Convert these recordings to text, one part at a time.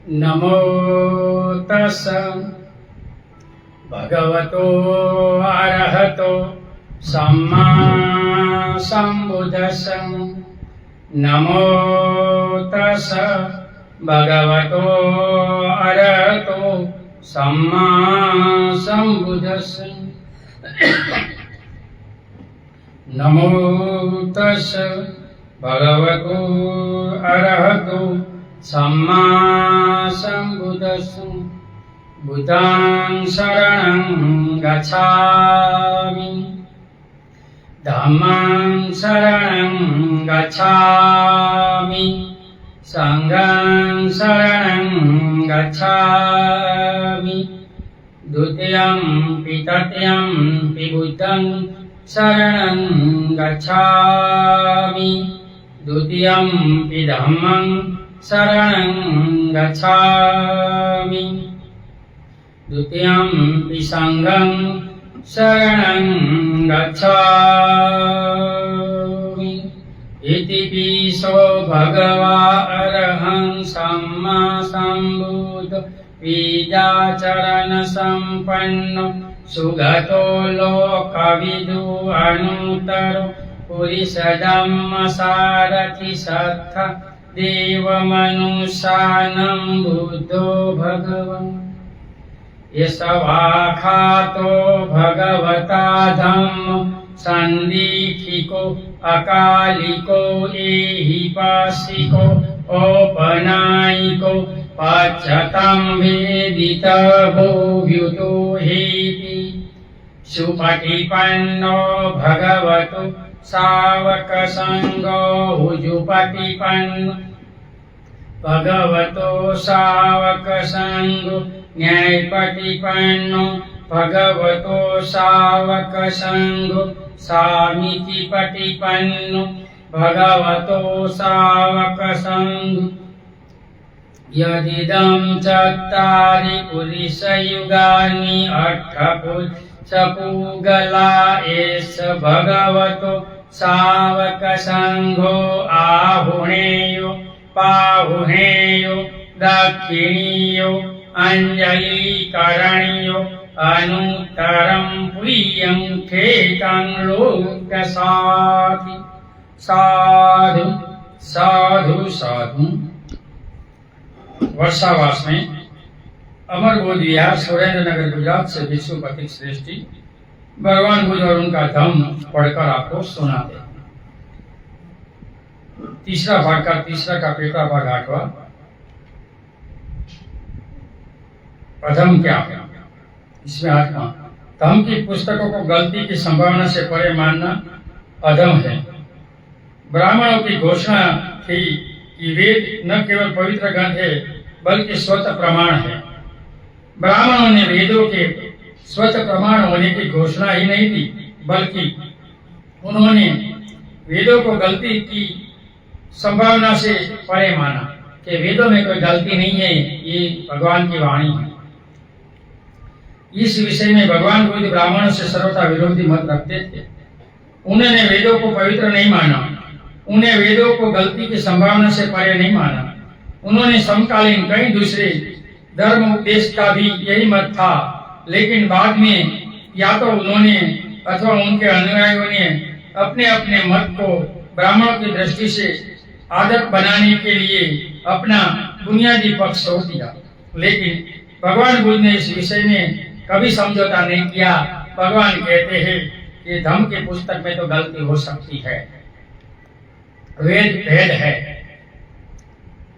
नमो तस् भगवतो अरहतो सम्मा सम्बुद्धस्स। नमो तस् भगवतो अरहतो सम्मा सम्बुद्धस्स। नमो तस् भगवतो अरहतो सम्मा सम्बुद्धस्स। बुद्धं शरणं गच्छामि, धम्मं शरणं गच्छामि, संघं शरणं गच्छामि। द्वितीयं तृतीयं बुद्धं शरणं गच्छामि, द्वितीयं धम्मं शरणं गच्छामि, द्वितीयं संघं शरणं गच्छामि। इति पिसो भगवा अरहं सम्मा सम्बुद्धो विद्याचरण संपन्नो सुगतो लोकविदु अनुत्तरो पुरुषधम्म सारथि सत्थ देवमनुष्यानं बुद्धो भगवन्। यशवाखातो भगवता धम्म संदीक्षिको अकालिको एहिपासिको औपनायिको पच्यतं वेदितभूभ्युतो हेति। सुपटिपन्नो भगवतो सावकसंगो हुजुपटिपन्नो भगवतो सावकसंगो न्यायपटिपन्नो भगवतो सावकसंगो सामीतिपटिपन्नो भगवतो सावकसंगो। यदिदं चत्वारि पुरुषयुगानि अष्टपुच्छपूगला एष भगवतो सावकसंघो आहुणेयो पाहुणेयो दक्षिणीयो अंजलिकरणीयो अनुत्तरं प्रियं खेतं लोकसाधि। साधु साधु साधु। वर्षावास में अमर बोध विहार सुरेंद्र नगर गुजरात से विश्व पथिक श्रेष्ठी भगवान बुद्ध और उनका धम्म पढ़कर आपको सुनाते। तीसरा भाग का तीसरा का पेपरा भाग 8वां। अधम क्या है? इसमें 8वां धम्म की पुस्तकों को गलती की संभावना से परे मानना अधम है। ब्राह्मणों की घोषणा थी कि वेद न केवल पवित्र ग्रंथ है बल्कि स्वतः प्रमाण है। ब्राह्मणों ने वेदों के स्वतः प्रमाण होने की घोषणा ही नहीं दी बल्कि उन्होंने वेदों को गलती की संभावना से परे माना कि वेदों में कोई गलती नहीं है, ये भगवान की वाणी है। इस विषय में भगवान बुद्ध ब्राह्मणों से सर्वथा विरोधी मत रखते थे। उन्होंने वेदों को पवित्र नहीं माना, उन्हें वेदों को गलती की संभावना से परे नहीं माना। उन्होंने समकालीन कई दूसरे धर्म उपदेश का भी यही मत था, लेकिन बाद में या तो उन्होंने अथवा उनके अनुयायियों ने अपने अपने मत को ब्राह्मणों की दृष्टि से आदत बनाने के लिए अपना बुनियादी पक्ष छोड़ दिया। लेकिन भगवान बुद्ध ने इस विषय में कभी समझौता नहीं किया। भगवान कहते हैं कि धम्म की पुस्तक में तो गलती हो सकती है, वेद भेद है,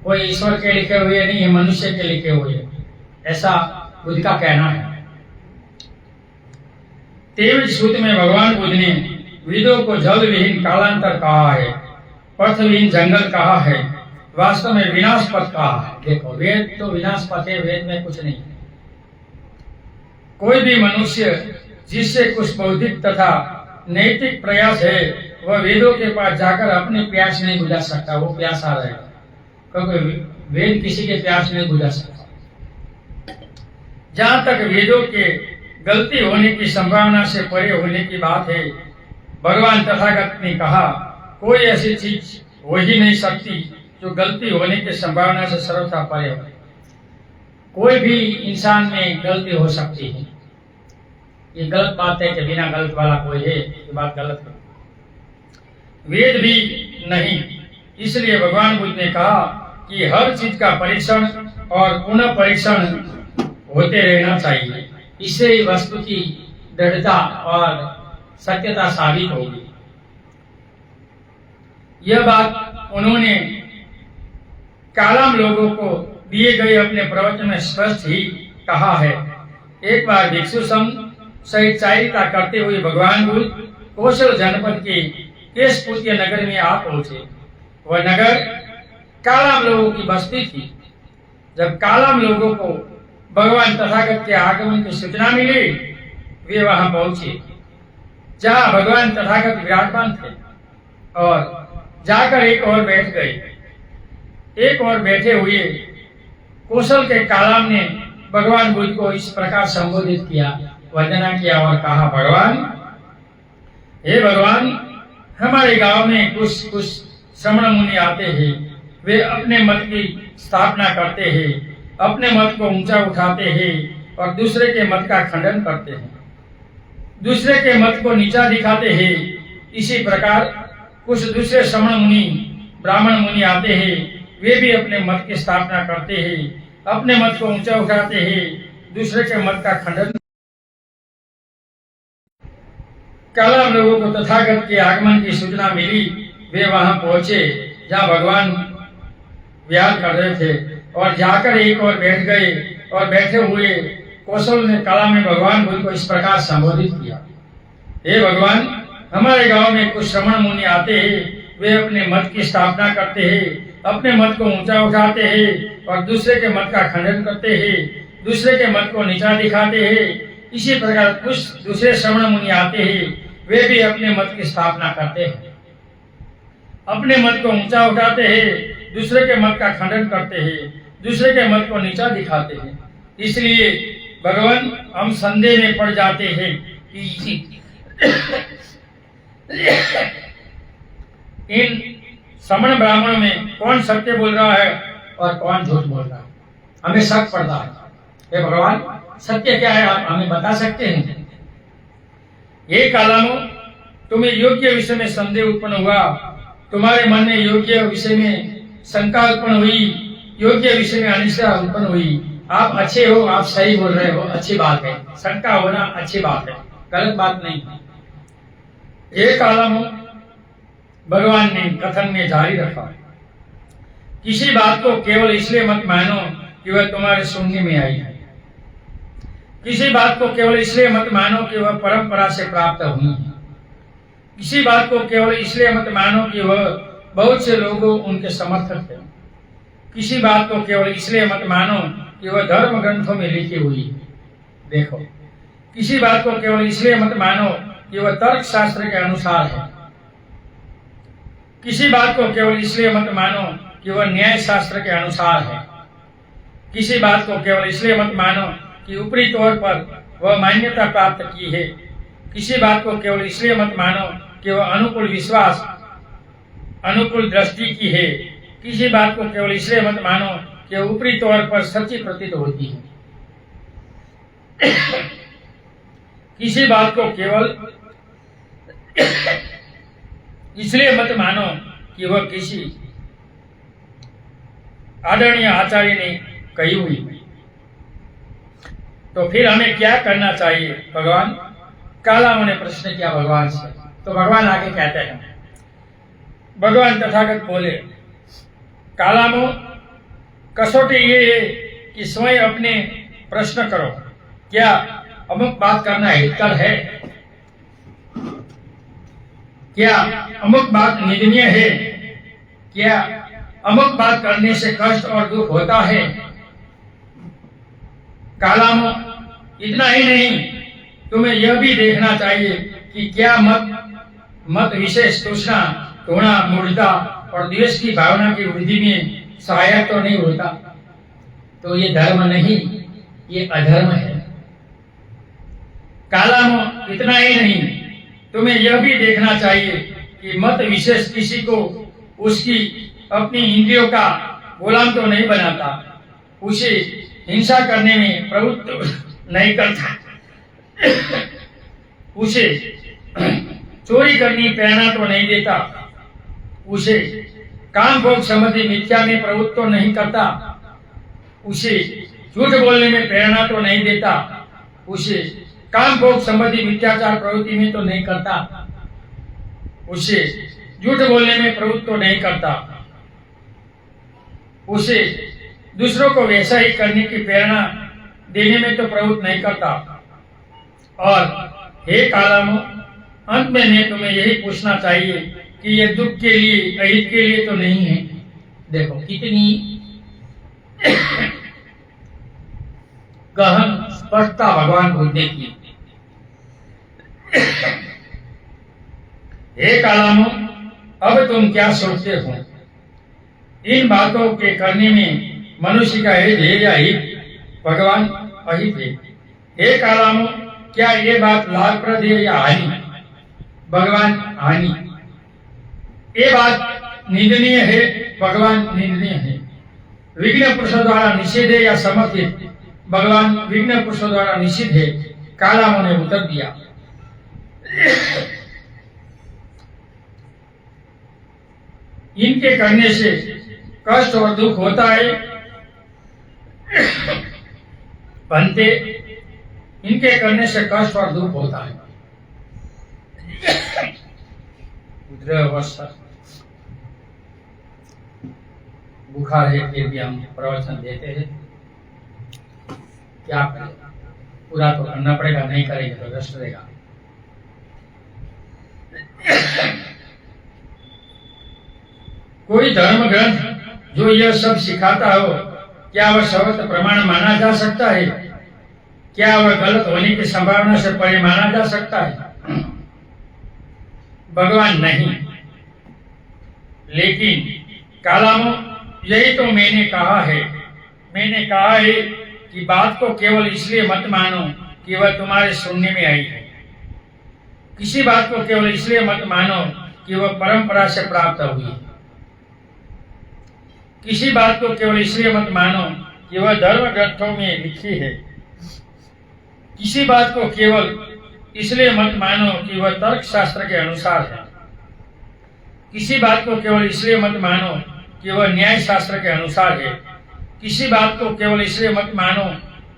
कोई ईश्वर के लिखे हुए नहीं है, मनुष्य के लिखे हुए, ऐसा बुद्ध का कहना है। 23 सूत्र में भगवान बुद्ध ने वेदों को जल विहीन कालांतर कहा है, पथ विहीन जंगल कहा है, वास्तव में विनाश पथ कहा है। देखो, वेद तो विनाश पथ है, वेद में कुछ नहीं। कोई भी मनुष्य जिससे कुछ बौद्धिक तथा नैतिक प्रयास है वह वेदों के पास जाकर अपने प्यास नहीं बुझा सकता, वो प्यासा रहेगा, क्योंकि वेद किसी के प्यास नहीं बुझा सकता। जहां तक वेदों के गलती होने की संभावना से परे होने की बात है, भगवान तथागत ने कहा कोई ऐसी चीज हो ही नहीं सकती जो गलती होने की संभावना से सर्वथा परे हो। कोई भी इंसान में गलती हो सकती है। ये गलत बात है कि बिना गलत वाला कोई है, ये बात गलत है। वेद भी नहीं। इसलिए भगवान बुद्ध ने कहा कि हर चीज का परीक्षण और पुनः परीक्षण होते रहना चाहिए। इससे ही वस्तु की दृढ़ता और सत्यता साबित होगी। यह बात उन्होंने कालाम लोगों को दिए गए अपने प्रवचन में स्पष्ट ही कहा है। एक बार भिक्षु संघ सहित चारिता करते हुए भगवान बुद्ध कौशल जनपद के केशपुत्य नगर में आ पहुंचे। वह नगर कालाम लोगों की बस्ती थी। जब कालाम लोगों को भगवान तथागत के आगमन की सूचना मिली, वे वहां पहुंचे जहां भगवान तथागत विराजमान थे और जाकर एक और बैठ गए। एक और बैठे हुए कौशल के कालाम ने भगवान बुद्ध को इस प्रकार संबोधित किया, वंदना किया और कहा, भगवान, हे भगवान, हमारे गांव में कुछ श्रमण मुनि आते हैं। वे अपने मत की स्थापना करते हैं, अपने मत को ऊंचा उठाते हैं और दूसरे के मत का खंडन करते हैं, दूसरे के मत को नीचा दिखाते हैं। इसी प्रकार कुछ दूसरे श्रमण मुनि ब्राह्मण मुनि आते हैं। वे भी अपने मत की स्थापना करते हैं, अपने मत को ऊंचा उठाते हैं, दूसरे के मत का खंडन। कालाम लोगों को तथागत के आगमन की सूचना मिली। वे वहां पहुंचे जहां भगवान विहार कर रहे थे और जाकर एक और बैठ गए। और बैठे हुए कौशल ने काला में भगवान बुद्ध को इस प्रकार संबोधित किया, हे भगवान, हमारे गांव में कुछ श्रमण मुनि आते हैं। वे अपने मत की स्थापना करते हैं, अपने मत को ऊंचा उठाते हैं और दूसरे के मत का खंडन करते हैं, दूसरे के मत को नीचा दिखाते हैं। इसी प्रकार कुछ दूसरे श्रमण मुनि आते हैं। वे भी अपने मत की स्थापना करते हैं, अपने मत को ऊंचा उठाते हैं, दूसरे के मत का खंडन करते हैं, दूसरे के मत को नीचा दिखाते हैं। इसलिए भगवान, हम संदेह में पड़ जाते हैं कि इन श्रमण ब्राह्मणों में कौन सत्य बोल रहा है और कौन झूठ बोल रहा है। हमें शक पड़ता है, हे भगवान, सत्य क्या है, आप हमें बता सकते हैं? ये कालामो, तुम्हें योग्य विषय में संदेह उत्पन्न हुआ, तुम्हारे मन में योग्य विषय में शंका उत्पन्न हुई, योग्य विषय में अनिश्चय उत्पन्न हुई। आप अच्छे हो, आप सही बोल रहे हो, अच्छी बात है। शंका होना अच्छी बात है, गलत बात नहीं। ये कालामो, भगवान ने कथन में जारी रखा, किसी बात को केवल इसलिए मत मानो कि वह तुम्हारे सुनने में आई है। किसी बात को केवल इसलिए मत मानो कि वह परंपरा से प्राप्त हुई है। किसी बात को केवल इसलिए मत मानो कि वह बहुत से लोगों उनके समर्थक हैं। किसी बात को केवल इसलिए मत मानो कि वह धर्म ग्रंथों में लिखी हुई है। देखो, किसी बात को केवल इसलिए मत मानो कि वह तर्क शास्त्र के अनुसार है। किसी बात को केवल इसलिए मत मानो कि वह न्याय शास्त्र के अनुसार है। किसी बात को केवल इसलिए मत मानो कि ऊपरी तौर पर वह मान्यता प्राप्त की है। किसी बात को केवल इसलिए मत मानो कि वह अनुकूल विश्वास, अनुकूल दृष्टि की है। किसी बात को केवल इसलिए मत मानो कि ऊपरी तौर पर सच्ची प्रतीत होती है। किसी बात को केवल इसलिए मत मानो कि वह किसी आदरणीय आचार्य ने कही हुई। तो फिर हमें क्या करना चाहिए भगवान? कालामो ने प्रश्न किया भगवान से। तो भगवान आगे कहते हैं, भगवान तथागत बोले, कालामो, कसौटी ये है कि स्वयं अपने प्रश्न करो, क्या अमुक बात करना हितकर है? क्या अमुक बात निंदनीय है? क्या अमुक बात करने से कष्ट और दुख होता है? कालामो, इतना ही नहीं, तुम्हें यह भी देखना चाहिए कि क्या मत विशेष तृष्णा, घृणा, मूढ़ता और द्वेष की भावना की वृद्धि में सहायक तो नहीं होता। तो ये धर्म नहीं, ये अधर्म है। कालामो, इतना ही नहीं, तुम्हें यह भी देखना चाहिए कि मत विशेष किसी को उसकी अपनी इंद्रियों का गुलाम तो नहीं बनाता, उसे हिंसा करने में प्रवृत्त नहीं करता, उसे चोरी करने की प्रेरणा तो नहीं देता, उसे काम भोग संबंधी मिथ्या में प्रवृत्त तो नहीं करता, उसे झूठ बोलने में प्रेरणा तो नहीं देता, उसे काम भोग संबंधी मिथ्याचार प्रवृत्ति में तो नहीं करता, उसे झूठ बोलने में प्रवृत्त तो नहीं करता, उसे दूसरों को वैसा ही करने की प्रेरणा देने में तो प्रवृत्त नहीं करता। और हे कालामो, अंत में मैं तुम्हें यही पूछना चाहिए कि ये दुख के लिए, अहित के लिए तो नहीं है। देखो कितनी गहन स्पष्टता भगवान बुद्ध की। हे कालामो, अब तुम क्या सोचते हो? इन बातों के करने में मनुष्य का हित है या हित भगवान अहित है? हे कालामो, क्या ये बात लाभप्रद है या हानि? भगवान हानि। ये बात निंदनीय है, भगवान निंदनीय है। विघ्न पुरुषों द्वारा निषेध है या समर्थित? भगवान विघ्न पुरुषों द्वारा निषिद्ध है। कालामो ने उत्तर दिया, इनके करने से कष्ट और दुख होता है, बनते इनके करने से कष्ट और दुख होता है। बुखार है फिर भी हम प्रवचन देते हैं, क्या करें, पूरा तो करना पड़ेगा, नहीं करेंगे तो कष्ट रहेगा। कोई धर्म ग्रंथ जो यह सब सिखाता हो, क्या वह सर्वत्र प्रमाण माना जा सकता है? क्या वह गलत होने की संभावना से परे माना जा सकता है? भगवान नहीं। लेकिन कालामो, यही तो मैंने कहा है। मैंने कहा है कि बात को केवल इसलिए मत मानो कि वह तुम्हारे सुनने में आई है। किसी बात को केवल इसलिए मत मानो कि वह परंपरा से प्राप्त हुई है। किसी बात को केवल इसलिए मत मानो कि वह धर्म ग्रंथों में लिखी है। किसी बात को केवल इसलिए मत मानो कि वह तर्क शास्त्र के अनुसार है। किसी बात को केवल इसलिए मत मानो कि वह न्याय शास्त्र के अनुसार है। किसी बात को केवल इसलिए मत मानो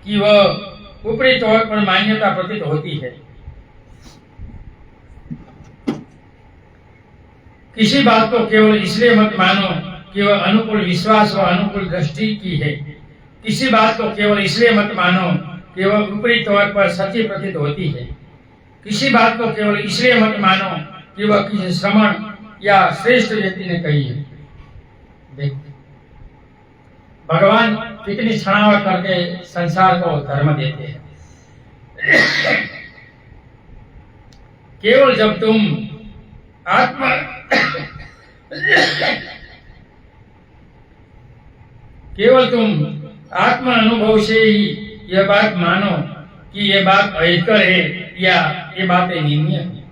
कि वह ऊपरी तौर पर मान्यता प्रतीत होती है। किसी बात को केवल इसलिए मत मानो कि वह अनुकूल विश्वास व अनुकूल दृष्टि की है। किसी बात को केवल इसलिए मत मानो कि वह ऊपरी तौर पर सच्ची प्रतीत होती है। किसी बात को केवल इसलिए मत मानो कि वह किसी श्रमण या श्रेष्ठ व्यक्ति ने कही है। देखो भगवान कितनी छावट करके संसार को धर्म देते हैं। केवल जब तुम आत्मा केवल तुम आत्मा अनुभव से ही यह बात मानो कि यह बात अहितकर है या ये बात निंदनीय है,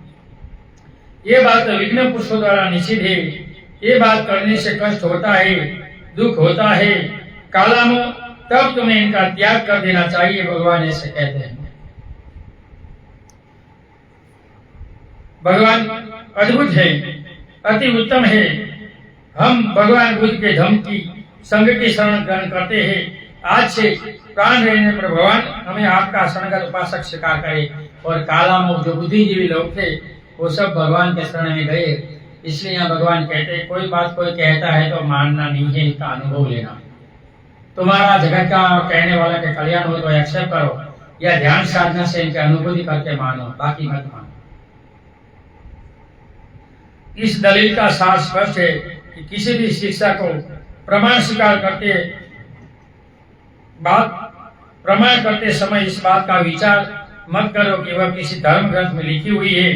ये बात विघ्न पुरुषों द्वारा निषिद्ध है, ये बात करने से कष्ट होता है, दुख होता है, कालामो, तब तुम्हें इनका त्याग कर देना चाहिए। भगवान ऐसे कहते हैं। भगवान अद्भुत है, अति उत्तम है। हम भगवान बुद्ध के धम्म की संघ की शरण ग्रहण करते हैं। आज से प्राण रहने पर भगवान हमें आपका शरणगत उपासक स्वीकार करे। और कालामो जो बुद्धिजीवी लोग थे वो सब भगवान के शरण में गए। इसलिए यहाँ भगवान कहते हैं कोई बात कोई कहता है तो मानना नहीं है, इसका अनुभव लेना। तुम्हारा जगत का कहने वाला के कल्याण हो तो एक्सेप्ट करो, या ध्यान साधना से इनकी अनुभूति करके मानो, बाकी मत मानो। इस दलील का सार स्पष्ट है कि किसी भी शिक्षा को प्रमाण स्वीकार करते समय इस बात का विचार मत करो कि वह किसी धर्म ग्रंथ में लिखी हुई है।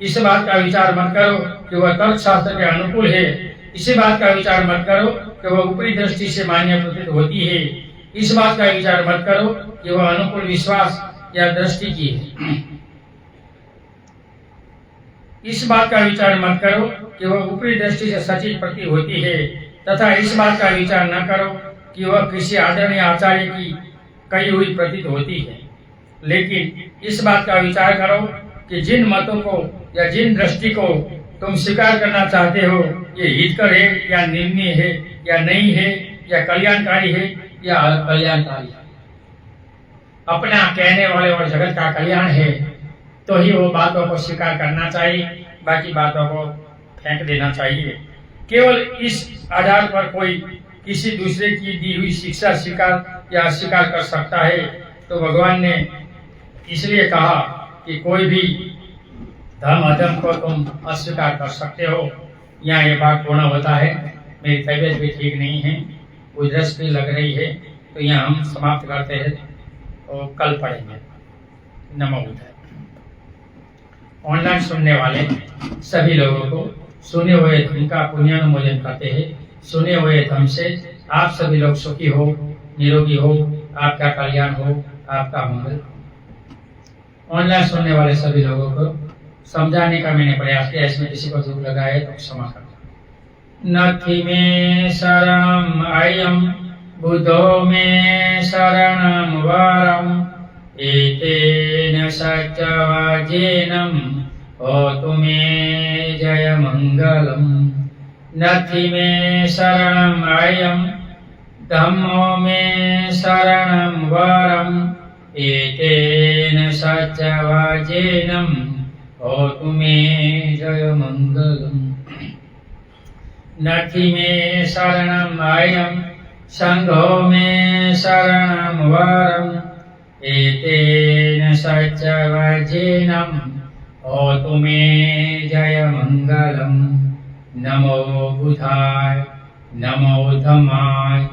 इस बात का विचार मत करो कि वह तर्क शास्त्र के अनुकूल है। इसी बात का विचार मत करो कि वह ऊपरी दृष्टि से मान्य प्रतीत होती है। इस बात का विचार मत करो कि वह अनुकूल विश्वास या दृष्टि की है। इस बात का विचार मत करो कि वह ऊपरी दृष्टि से सचित प्रतीत होती है, तथा इस बात का विचार न करो कि वह किसी आदरणीय आचार्य की कही हुई प्रतीत होती है, लेकिन इस बात का विचार करो कि जिन मतों को या जिन दृष्टि को तुम स्वीकार करना चाहते हो, ये हितकर है या निर्णय है या नहीं है, या कल्याणकारी है या अकल्याणकारी है। अपना कहने वाले और जगत का कल्याण है तो ही वो बातों को स्वीकार करना चाहिए, बाकी बातों को फेंक देना चाहिए। केवल इस आधार पर कोई किसी दूसरे की दी हुई शिक्षा स्वीकार या अस्वीकार कर सकता है, तो भगवान ने इसलिए कहा कि कोई भी धर्म अधर्म को तुम अस्वीकार कर सकते हो। यहाँ ये बात पूर्ण होता है। मेरी तबीयत भी ठीक नहीं है, उधरस भी लग रही है, तो यहाँ हम समाप्त करते हैं और कल पढ़ेंगे। नमो बुद्धाय। ऑनलाइन सुनने वाले सभी लोगों को सुने हुए धर्म का पुण्यानुमोदन करते हैं। सुने हुए धर्म से आप सभी लोग सुखी हो, निरोगी हो, आपका कल्याण हो, आपका मंगल हो। ऑनलाइन सुनने वाले सभी लोगों को समझाने का मैंने प्रयास किया, इसमें किसी को दुख लगा है तो क्षमा करना। नथि मे शरणम अयम बुद्धो मे शरणम वरम एतेन सत्यवाजेनम होतु मे जय मंगलम। नथि मे शरणम अयम धम्मो मे शरणम वरम एतेन सत्यवाजेनम होतु मे जय मंगलम। नथि मे शरणम अयम संघो मे शरणम वरम एतेन सत्यवाजेनम होतु मे जय मंगलम। नमो बुधाय, नमो धम्माय,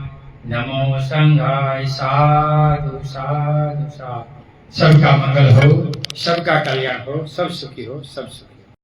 नमो संघाय। साधु साधु साधु। सबका मंगल हो, सबका कल्याण हो, सब सुखी हो, सब सुखी।